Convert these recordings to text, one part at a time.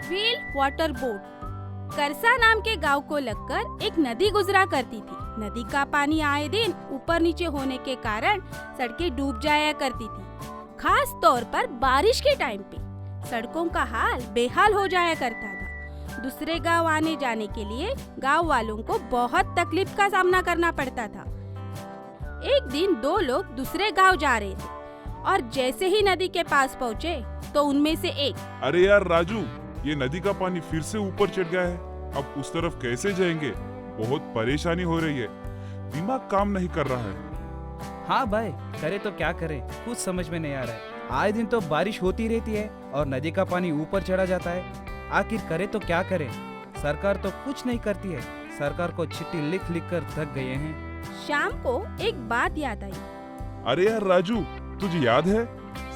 Wheel water boat. करसा नाम के गांव को लगकर एक नदी गुजरा करती थी। नदी का पानी आए दिन ऊपर नीचे होने के कारण सड़कें डूब जाया करती थी। खास तौर पर बारिश के टाइम पे सड़कों का हाल बेहाल हो जाया करता था। दूसरे गांव आने जाने के लिए गांव वालों को बहुत तकलीफ का सामना करना पड़ता था। एक दिन दो लोग दूसरे गांव जा रहे थे और जैसे ही नदी के पास पहुंचे तो उनमें से एक, अरे यार राजू, ये नदी का पानी फिर से ऊपर चढ़ गया है। अब उस तरफ कैसे जाएंगे? बहुत परेशानी हो रही है, दिमाग काम नहीं कर रहा है। हाँ भाई, करे तो क्या करें, कुछ समझ में नहीं आ रहा है। आए दिन तो बारिश होती रहती है और नदी का पानी ऊपर चढ़ा जाता है। आखिर करे तो क्या करें? सरकार तो कुछ नहीं करती है। सरकार को चिट्ठी लिख लिख कर थक गए हैं। शाम को एक बात याद आई। अरे यार राजू, तुझे याद है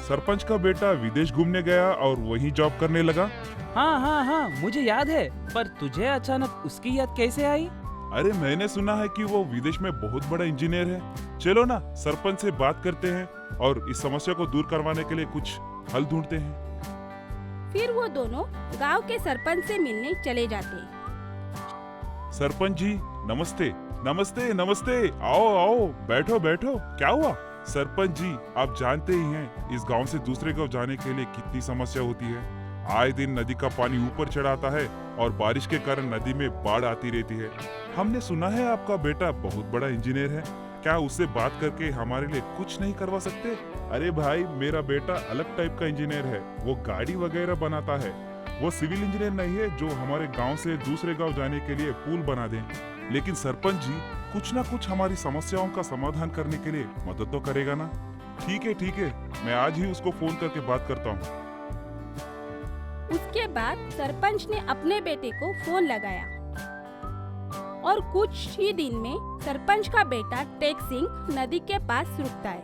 सरपंच का बेटा विदेश घूमने गया और वहीं जॉब करने लगा? हाँ, मुझे याद है, पर तुझे अचानक उसकी याद कैसे आई? अरे मैंने सुना है कि वो विदेश में बहुत बड़ा इंजीनियर है। चलो ना, सरपंच से बात करते हैं और इस समस्या को दूर करवाने के लिए कुछ हल ढूंढते हैं। फिर वो दोनों गांव के सरपंच से मिलने चले जाते हैं। सरपंच जी नमस्ते। नमस्ते नमस्ते, आओ आओ, बैठो बैठो। क्या हुआ? सरपंच जी, आप जानते ही हैं इस गांव से दूसरे गांव जाने के लिए कितनी समस्या होती है। आए दिन नदी का पानी ऊपर चढ़ाता है और बारिश के कारण नदी में बाढ़ आती रहती है। हमने सुना है आपका बेटा बहुत बड़ा इंजीनियर है, क्या उससे बात करके हमारे लिए कुछ नहीं करवा सकते? अरे भाई, मेरा बेटा अलग टाइप का इंजीनियर है। वो गाड़ी वगैरह बनाता है। वो सिविल इंजीनियर नहीं है जो हमारे गांव से दूसरे गांव जाने के लिए पुल बना दे। लेकिन सरपंच जी, कुछ ना कुछ हमारी समस्याओं का समाधान करने के लिए मदद तो करेगा ना? ठीक है, मैं आज ही उसको फोन करके बात करता हूँ। उसके बाद सरपंच ने अपने बेटे को फोन लगाया और कुछ ही दिन में सरपंच का बेटा टेक सिंह नदी के पास रुकता है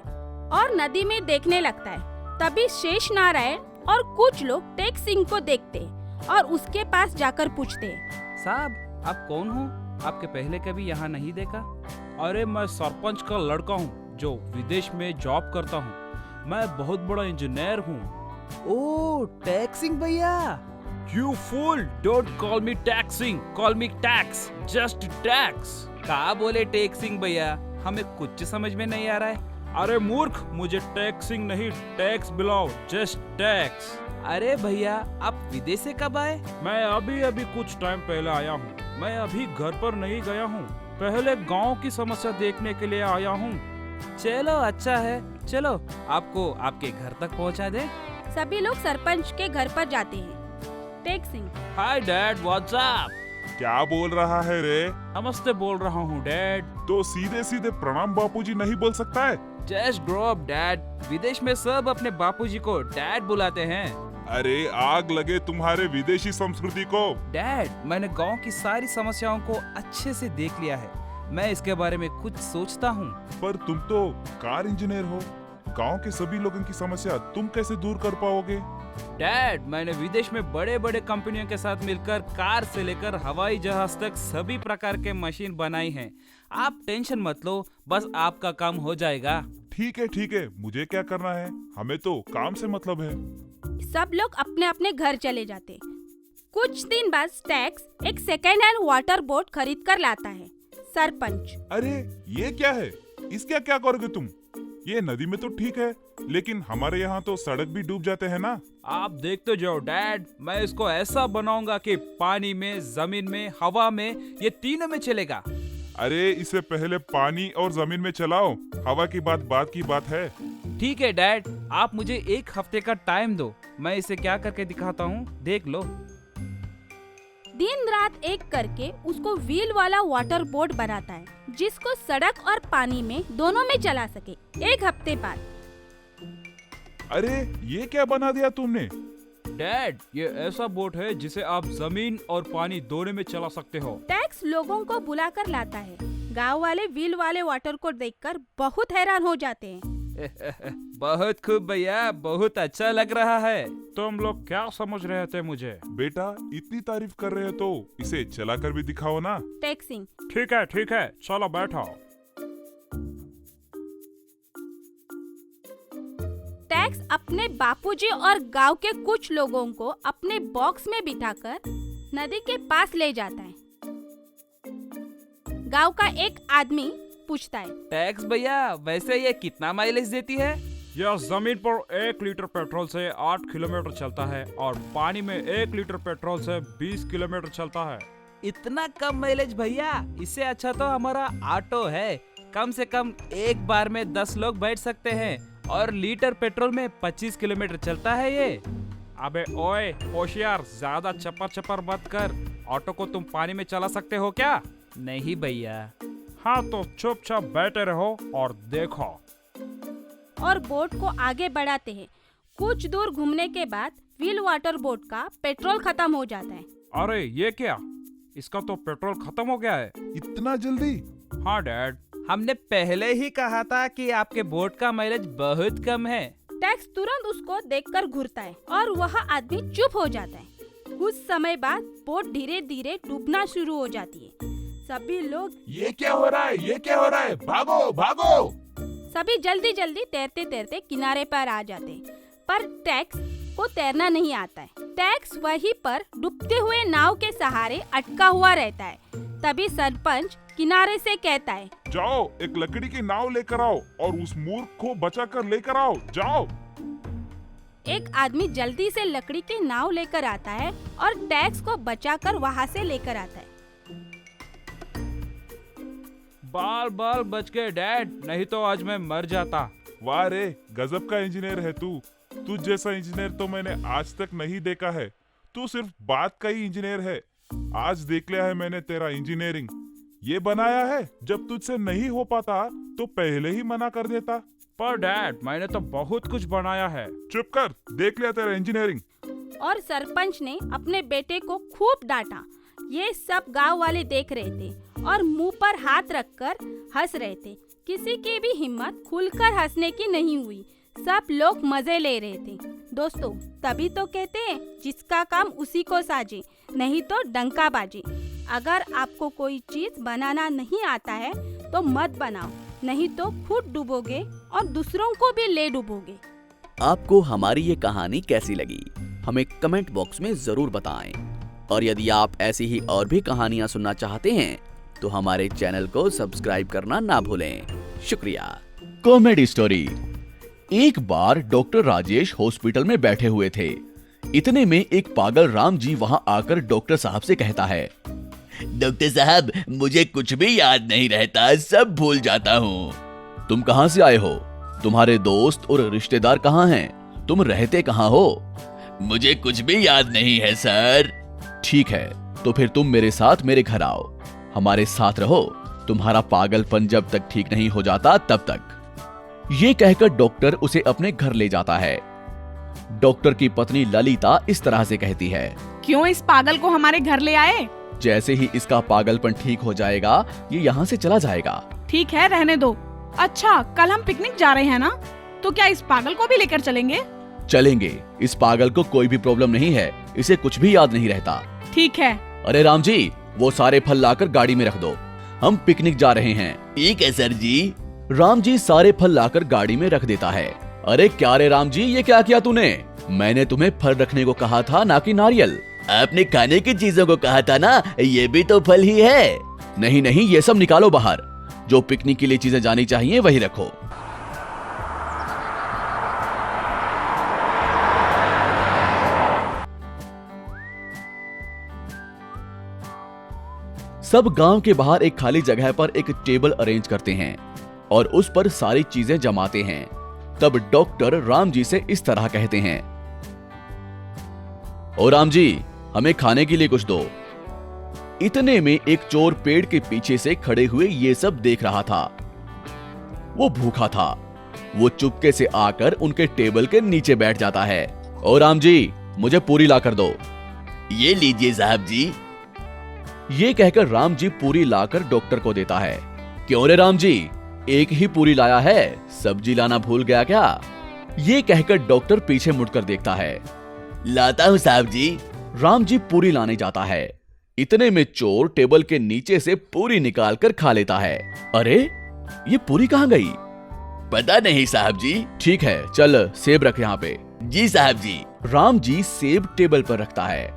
और नदी में देखने लगता है। तभी शेष नारायण और कुछ लोग टेक सिंह को देखते हैं और उसके पास जाकर पूछते हैं, साहब, आप कौन हो? आपके पहले कभी यहाँ नहीं देखा। अरे मैं सरपंच का लड़का हूँ जो विदेश में जॉब करता हूँ। मैं बहुत बड़ा इंजीनियर हूँ। ओह, टैक्सिंग भैया। You fool! Don't call me taxing. Call me tax. Just tax. क्या बोले टैक्सिंग भैया? हमें कुछ समझ में नहीं आ रहा है। अरे मूर्ख, मुझे टैक्सिंग नहीं टैक्स बुलाओ, जस्ट टैक्स। अरे भैया, आप विदेश से कब आए? मैं अभी कुछ टाइम पहले आया हूँ। मैं अभी घर पर नहीं गया हूँ, पहले गांव की समस्या देखने के लिए आया हूँ। चलो अच्छा है, चलो आपको आपके घर तक पहुँचा दे। सभी लोग सरपंच के घर पर जाते हैं। Tek Singh, hi dad, what's up? क्या बोल रहा है रे? नमस्ते बोल रहा हूँ डैड। तो सीधे सीधे प्रणाम बापूजी नहीं बोल सकता है? Just grow up dad. विदेश में सब अपने बापूजी को डैड बुलाते हैं। अरे आग लगे तुम्हारे विदेशी संस्कृति को। डैड, मैंने गांव की सारी समस्याओं को अच्छे से देख लिया है। मैं इसके बारे में कुछ सोचता हूँ। पर तुम तो कार इंजीनियर हो, गांव के सभी लोगों की समस्या तुम कैसे दूर कर पाओगे? डैड, मैंने विदेश में बड़े बड़े कंपनियों के साथ मिलकर कार से लेकर हवाई जहाज तक सभी प्रकार के मशीन बनाई हैं। आप टेंशन मत लो, बस आपका काम हो जाएगा। ठीक है, मुझे क्या करना है? हमें तो काम से मतलब है। सब लोग अपने अपने घर चले जाते। कुछ दिन बाद टैक्स एक सेकेंड हैंड वाटर बोट खरीद कर लाता है। सरपंच, अरे ये क्या है? इसका क्या करोगे तुम? ये नदी में तो ठीक है, लेकिन हमारे यहाँ तो सड़क भी डूब जाते हैं ना। आप देखते जाओ डैड, मैं इसको ऐसा बनाऊंगा कि पानी में, जमीन में, हवा में, ये तीनों में चलेगा। अरे इसे पहले पानी और जमीन में चलाओ, हवा की बात की बात है। ठीक है डैड, आप मुझे एक हफ्ते का टाइम दो, मैं इसे क्या करके दिखाता हूँ, देख लो। दिन रात एक करके उसको व्हील वाला वाटर बोट बनाता है जिसको सड़क और पानी में दोनों में चला सके। एक हफ्ते बाद, अरे ये क्या बना दिया तुमने? डैड, ये ऐसा बोट है जिसे आप जमीन और पानी दोनों में चला सकते हो। टैक्स लोगों को बुलाकर लाता है। गांव वाले व्हील वाले वाटर को देखकर बहुत हैरान हो जाते हैं। बहुत खूब भैया, बहुत अच्छा लग रहा है। तुम लोग क्या समझ रहे थे मुझे? बेटा, इतनी तारीफ कर रहे हो तो इसे चला कर भी दिखाओ ना। टेक सिंह, ठीक है, चलो बैठो। टैक्स अपने बापूजी और गांव के कुछ लोगों को अपने बॉक्स में बिठाकर नदी के पास ले जाता है। गांव का एक आदमी पूछता है, टैक्स भैया, वैसे ये कितना माइलेज देती है? यह जमीन पर 1 लीटर पेट्रोल से 8 किलोमीटर चलता है और पानी में 1 लीटर पेट्रोल से 20 किलोमीटर चलता है। इतना कम माइलेज भैया? इससे अच्छा तो हमारा ऑटो है, कम से कम एक बार में 10 लोग बैठ सकते हैं और लीटर पेट्रोल में 25 किलोमीटर चलता है ये। अबे ओए होशियार, ज्यादा चपर चपर मत कर। ऑटो को तुम पानी में चला सकते हो क्या? नहीं भैया। हाँ तो चुपचाप बैठे रहो और देखो। और बोट को आगे बढ़ाते हैं। कुछ दूर घूमने के बाद व्हील वाटर बोट का पेट्रोल खत्म हो जाता है। अरे ये क्या, इसका तो पेट्रोल खत्म हो गया है। इतना जल्दी? हाँ डैड, हमने पहले ही कहा था कि आपके बोट का माइलेज बहुत कम है। टैक्स तुरंत उसको देखकर घूरता है और वह आदमी चुप हो जाता है। कुछ समय बाद बोट धीरे धीरे डूबना शुरू हो जाती है। सभी लोग, ये क्या हो रहा है, ये क्या हो रहा है, भागो भागो। सभी जल्दी जल्दी तैरते तैरते किनारे पर आ जाते हैं, पर टैक्स को तैरना नहीं आता है। टैक्स वहीं पर डूबते हुए नाव के सहारे अटका हुआ रहता है। तभी सरपंच किनारे से कहता है, जाओ एक लकड़ी की नाव लेकर आओ और उस मूर्ख को बचाकर लेकर आओ, जाओ। एक आदमी जल्दी से लकड़ी की नाव लेकर आता है और टैक्स को बचाकर वहाँ से लेकर आता है। बाल बाल बच गए डैड, नहीं तो आज मैं मर जाता। वाह रे, गजब का इंजीनियर है तू। तुझ जैसा इंजीनियर तो मैंने आज तक नहीं देखा है। तू सिर्फ बात का ही इंजीनियर है। आज देख लिया है मैंने तेरा इंजीनियरिंग। ये बनाया है, जब तुझसे नहीं हो पाता तो पहले ही मना कर देता। पर डैड, मैंने तो बहुत कुछ बनाया है। चुप कर, देख लिया तेरा इंजीनियरिंग। और सरपंच ने अपने बेटे को खूब डांटा। ये सब गांव वाले देख रहे थे और मुंह पर हाथ रखकर हंस रहे थे। किसी की भी हिम्मत खुलकर हंसने की नहीं हुई। सब लोग मजे ले रहे थे। दोस्तों, तभी तो कहते हैं जिसका काम उसी को साजे, नहीं तो डंका बाजे। अगर आपको कोई चीज बनाना नहीं आता है तो मत बनाओ, नहीं तो खुद डूबोगे और दूसरों को भी ले डूबोगे। आपको हमारी ये कहानी कैसी लगी, हमें कमेंट बॉक्स में जरूर बताएं। और यदि आप ऐसी ही और भी कहानियां सुनना चाहते हैं तो हमारे चैनल को सब्सक्राइब करना ना भूलें। शुक्रिया। Comedy story. एक बार डॉक्टर राजेश हॉस्पिटल में बैठे हुए थे। इतने में एक पागल राम जी वहां आकर डॉक्टर साहब से कहता है, डॉक्टर साहब, मुझे कुछ भी याद नहीं रहता, सब भूल जाता हूँ। तुम कहाँ से आए हो? तुम्हारे दोस्त और रिश्तेदार कहाँ हैं? तुम रहते कहाँ हो? मुझे कुछ भी याद नहीं है सर। ठीक है, तो फिर तुम मेरे साथ मेरे घर आओ, हमारे साथ रहो। तुम्हारा पागलपन जब तक ठीक नहीं हो जाता तब तक। ये कहकर डॉक्टर उसे अपने घर ले जाता है। डॉक्टर की पत्नी ललिता इस तरह से कहती है, क्यों इस पागल को हमारे घर ले आए? जैसे ही इसका पागलपन ठीक हो जाएगा ये यहाँ से चला जाएगा। ठीक है, रहने दो। अच्छा, कल हम पिकनिक जा रहे हैं ना, तो क्या इस पागल को भी लेकर चलेंगे? चलेंगे। इस पागल को कोई भी प्रॉब्लम नहीं है, इसे कुछ भी याद नहीं रहता। ठीक है। अरे राम जी, वो सारे फल लाकर गाड़ी में रख दो, हम पिकनिक जा रहे हैं। ठीक है सर जी। राम जी सारे फल लाकर गाड़ी में रख देता है। अरे क्या रे राम जी, ये क्या किया तूने? मैंने तुम्हें फल रखने को कहा था, ना कि नारियल। आपने खाने की चीजों को कहा था ना, ये भी तो फल ही है। नहीं नहीं, ये सब निकालो बाहर। जो पिकनिक के लिए चीजें जानी चाहिए वही रखो। सब गांव के बाहर एक खाली जगह पर एक टेबल अरेंज करते हैं और उस पर सारी चीजें जमाते हैं। तब डॉक्टर राम जी से इस तरह कहते हैं, ओ राम जी, हमें खाने के लिए कुछ दो। इतने में एक चोर पेड़ के पीछे से खड़े हुए ये सब देख रहा था। वो भूखा था। वो चुपके से आकर उनके टेबल के नीचे बैठ जाता है। ओ राम जी, मुझे पूरी ला कर दो। ये लीजिए साहब जी। ये कहकर राम जी पूरी लाकर डॉक्टर को देता है। क्यों रे राम जी, एक ही पूरी लाया है, सब्जी लाना भूल गया क्या? ये कहकर डॉक्टर पीछे मुड़कर देखता है। लाता हूँ साहब जी। राम जी पूरी लाने जाता है। इतने में चोर टेबल के नीचे से पूरी निकालकर खा लेता है। अरे, ये पूरी कहाँ गई? पता नहीं साहब जी। ठीक है, चल सेब रख यहाँ पे। जी साहब जी। राम जी सेब टेबल पर रखता है।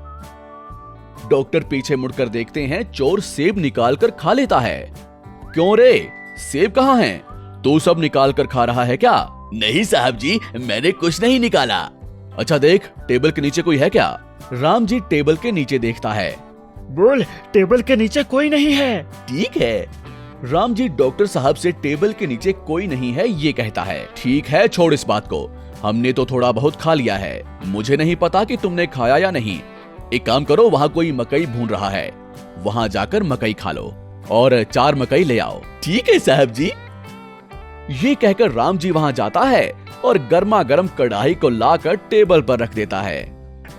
डॉक्टर पीछे मुड़कर देखते हैं, चोर सेब निकाल कर खा लेता है। क्यों रे, सेब कहाँ हैं? तू सब निकाल कर खा रहा है क्या? नहीं साहब जी, मैंने कुछ नहीं निकाला। अच्छा देख, टेबल के नीचे कोई है क्या? राम जी टेबल के नीचे देखता है। बोल, टेबल के नीचे कोई नहीं है। ठीक है। राम जी डॉक्टर साहब से टेबल के नीचे कोई नहीं है ये कहता है। ठीक है, छोड़ इस बात को, हमने तो थोड़ा बहुत खा लिया है, मुझे नहीं पता कि तुमने खाया या नहीं। एक काम करो, वहाँ कोई मकई भून रहा है, वहाँ जाकर मकई खा लो और 4 मकई ले आओ। ठीक है साहब जी। ये कहकर राम जी वहाँ जाता है और गर्मा गर्म कढ़ाई को लाकर टेबल पर रख देता है।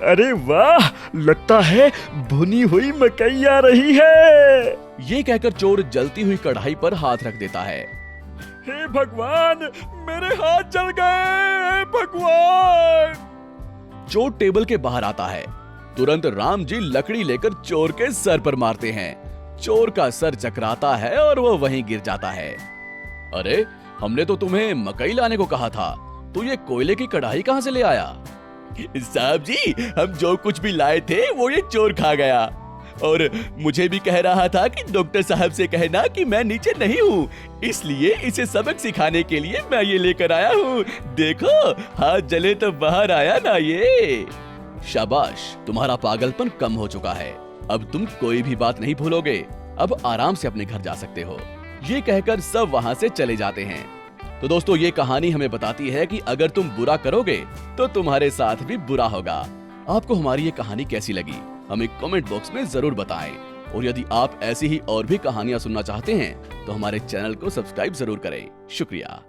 अरे वाह, लगता है भुनी हुई मकई आ रही है। ये कहकर चोर जलती हुई कढ़ाई पर हाथ रख देता है। हे भगवान, मेरे हाथ जल गए, हे भगवान। चोर टेबल के बाहर आता है। तुरंत राम जी लकड़ी लेकर चोर के सर पर मारते हैं। चोर का सर चकराता है और वो वहीं गिर जाता है। अरे, हमने तो तुम्हें मकई लाने को कहा था, तो ये कोयले की कढ़ाई कहाँ से ले आया? साहब जी, हम जो कुछ भी लाए थे वो ये चोर खा गया, और मुझे भी कह रहा था कि डॉक्टर साहब से कहना कि मैं नीचे नहीं हूँ, इसलिए इसे सबक सिखाने के लिए मैं ये लेकर आया हूँ। देखो, हाथ जले तो बाहर आया ना ये। शाबाश, तुम्हारा पागलपन कम हो चुका है, अब तुम कोई भी बात नहीं भूलोगे, अब आराम से अपने घर जा सकते हो। ये कहकर सब वहाँ से चले जाते हैं। तो दोस्तों, ये कहानी हमें बताती है कि अगर तुम बुरा करोगे तो तुम्हारे साथ भी बुरा होगा। आपको हमारी ये कहानी कैसी लगी हमें कमेंट बॉक्स में जरूर बताएं, और यदि आप ऐसी ही और भी कहानियां सुनना चाहते हैं तो हमारे चैनल को सब्सक्राइब जरूर करें। शुक्रिया।